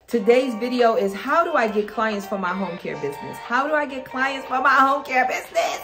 Today's video is how do I get clients for my home care business? How do I get clients for my home care business?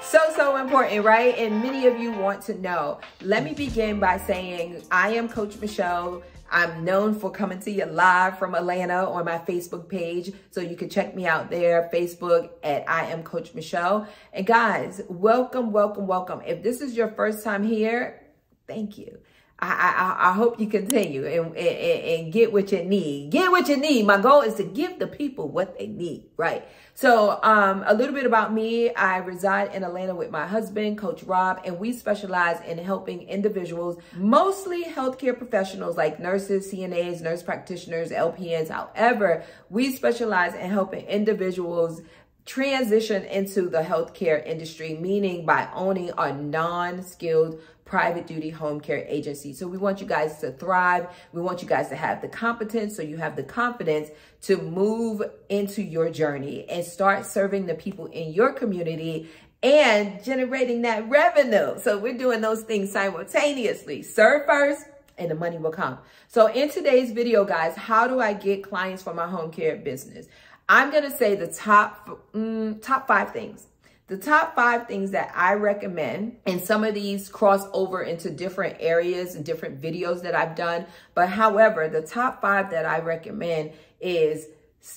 So important, right? And many of you want to know. Let me begin by saying I am Coach Michele. I'm known for coming to you live from Atlanta on my Facebook page. So you can check me out there, Facebook at I am Coach Michele. And guys, welcome, welcome, welcome. If this is your first time here, thank you. I hope you continue and get what you need. Get what you need. My goal is to give the people what they need, right? So a little bit about me. I reside in Atlanta with my husband, Coach Rob, and we specialize in helping individuals, mostly healthcare professionals like nurses, CNAs, nurse practitioners, LPNs. However, we specialize in helping individuals transition into the healthcare industry, meaning by owning a non-skilled private duty home care agency. So we want you guys to thrive. We want you guys to have the competence so you have the confidence to move into your journey and start serving the people in your community and generating that revenue. So we're doing those things simultaneously. Serve first and the money will come. So in today's video, guys, how do I get clients for my home care business? I'm going to say the top 5 things. The top 5 things that I recommend, and some of these cross over into different areas and different videos that I've done. But however, the top 5 that I recommend is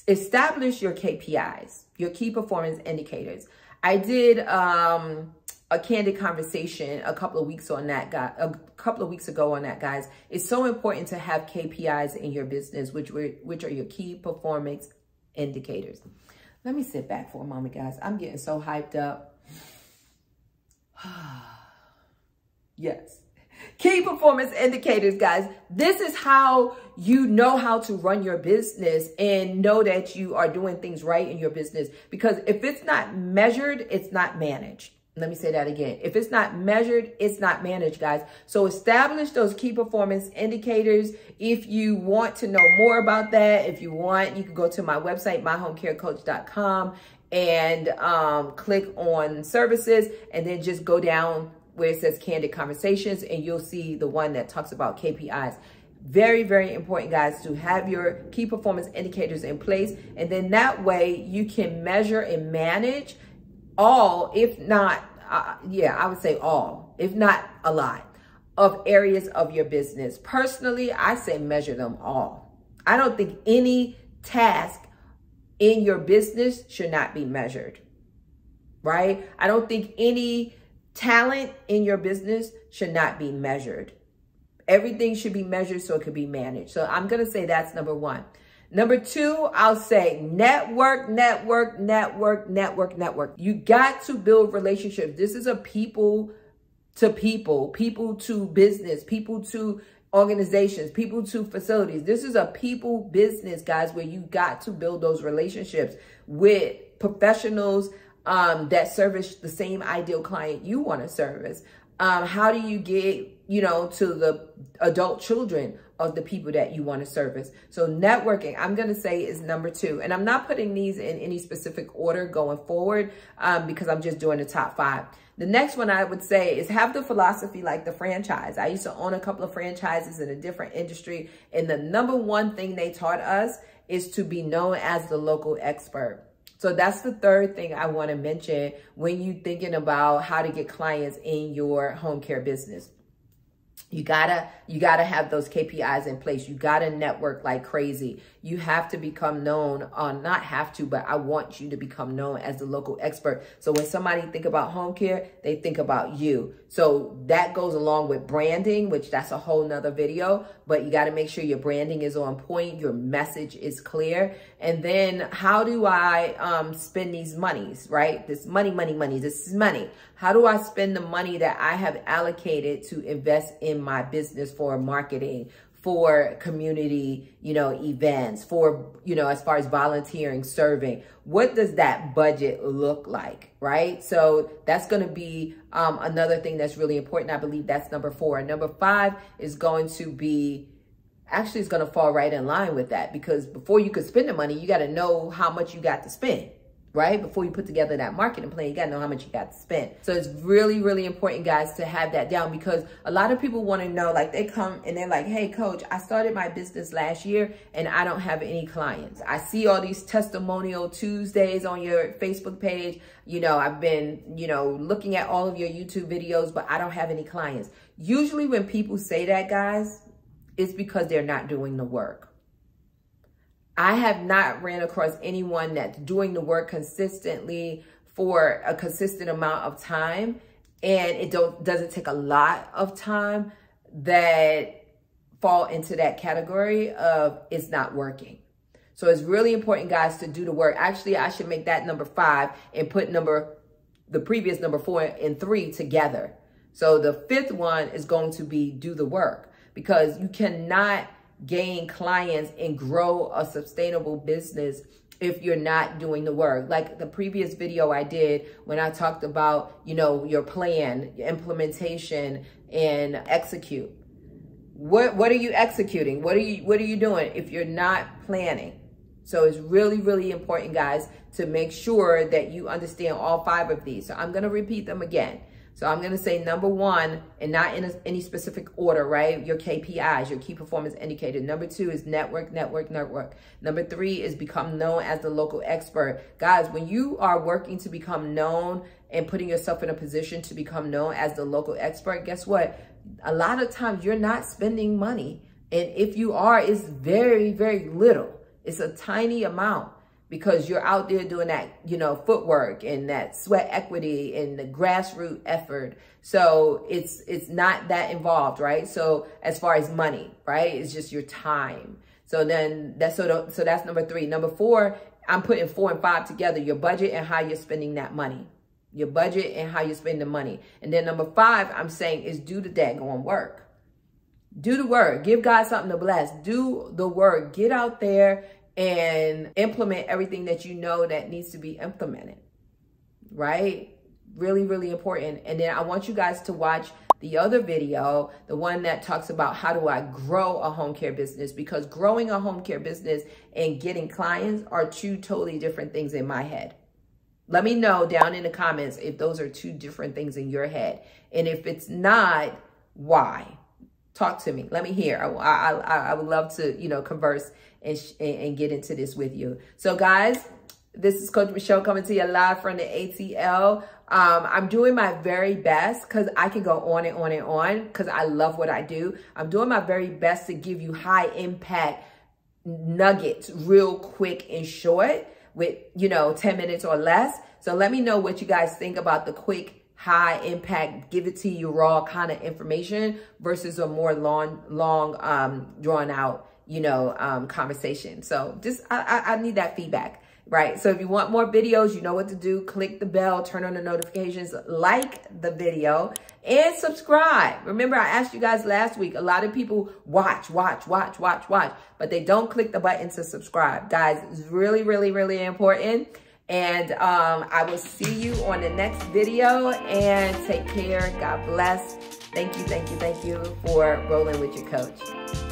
establish your KPIs, your key performance indicators. I did a candid conversation a couple of weeks ago on that, guys. It's so important to have KPIs in your business, which are your key performance indicators. Let me sit back for a moment, guys. I'm getting so hyped up. Yes. Key performance indicators, guys. This is how you know how to run your business and know that you are doing things right in your business. Because if it's not measured, it's not managed. Let me say that again. If it's not measured, it's not managed, guys. So establish those key performance indicators. If you want to know more about that, if you want, you can go to my website, myhomecarecoach.com, and click on services, and then just go down where it says Candid Conversations, and you'll see the one that talks about KPIs. Very, very important, guys, to have your key performance indicators in place. And then that way you can measure and manage all, if not, I would say all, if not a lot of areas of your business. Personally, I say measure them all. I don't think any task in your business should not be measured, right? I don't think any talent in your business should not be measured. Everything should be measured so it could be managed. So I'm going to say that's number 1. Number 2, I'll say network. You got to build relationships. This is a people to people to business, people to organizations, people to facilities. This is a people business, guys, where you got to build those relationships with professionals that service the same ideal client you want to service. How do you get, to the adult children of the people that you want to service? So networking, I'm going to say, is number 2. And I'm not putting these in any specific order going forward because I'm just doing the top 5. The next one I would say is have the philosophy like the franchise. I used to own a couple of franchises in a different industry. And the number 1 thing they taught us is to be known as the local expert. So that's the 3rd thing I want to mention when you're thinking about how to get clients in your home care business. You gotta have those KPIs in place. You gotta network like crazy. You have to become known, not have to, but I want you to become known as the local expert. So when somebody think about home care, they think about you. So that goes along with branding, which that's a whole nother video, but you gotta make sure your branding is on point, your message is clear. And then how do I spend these monies, right? This money, this is money. How do I spend the money that I have allocated to invest in my business for marketing, for community, events, for, as far as volunteering, serving? What does that budget look like, right? So that's going to be another thing that's really important. I believe that's number 4. Number 5 is going to be, actually it's going to fall right in line with that, because before you could spend the money, you got to know how much you got to spend. right? Before you put together that marketing plan, you got to know how much you got to spend. So it's really, really important, guys, to have that down, because a lot of people want to know, like they come and they're like, hey, coach, I started my business last year and I don't have any clients. I see all these testimonial Tuesdays on your Facebook page. You know, I've been, you know, looking at all of your YouTube videos, but I don't have any clients. Usually when people say that, guys, it's because they're not doing the work. I have not ran across anyone that's doing the work consistently for a consistent amount of time, and it doesn't take a lot of time, that fall into that category of it's not working. So it's really important, guys, to do the work. Actually, I should make that number 5 and put the previous number 4 and 3 together. So the 5th one is going to be do the work, because you cannot gain clients and grow a sustainable business if you're not doing the work. Like the previous video I did when I talked about, you know, your plan, your implementation, and execute. What are you executing? What are you doing if you're not planning? So it's really, really important, guys, to make sure that you understand all 5 of these. So I'm going to repeat them again. So I'm going to say number 1, and not in any specific order, right? Your KPIs, your key performance indicator. Number 2 is network, network, network. Number 3 is become known as the local expert. Guys, when you are working to become known and putting yourself in a position to become known as the local expert, guess what? A lot of times you're not spending money. And if you are, it's very, very little. It's a tiny amount, because you're out there doing that, you know, footwork and that sweat equity and the grassroots effort. So it's not that involved, right? So as far as money, right? It's just your time. So then that's number 3. Number 4, I'm putting 4 and 5 together, your budget and how you're spending that money. Your budget and how you spend the money. And then number 5, I'm saying, is do the daggone work. Do the work. Give God something to bless. Do the work. Get out there and implement everything that you know that needs to be implemented, right? Really, really important. And then I want you guys to watch the other video, the one that talks about how do I grow a home care business, because growing a home care business and getting clients are 2 totally different things in my head. Let me know down in the comments if those are 2 different things in your head. And if it's not, why? Talk to me. Let me hear. I would love to, you know, converse and get into this with you. So guys, this is Coach Michele coming to you live from the ATL. I'm doing my very best, because I can go on and on and on, because I love what I do. I'm doing my very best to give you high impact nuggets real quick and short with, you know, 10 minutes or less. So let me know what you guys think about the quick, high impact, give it to you raw kind of information versus a more long drawn out, you know, conversation. So just, I need that feedback, right? So if you want more videos, you know what to do. Click the bell, turn on the notifications, like the video, and subscribe. Remember, I asked you guys last week, a lot of people watch, but they don't click the button to subscribe. Guys, it's really, really, really important. And I will see you on the next video, and take care. God bless. Thank you for rolling with your coach.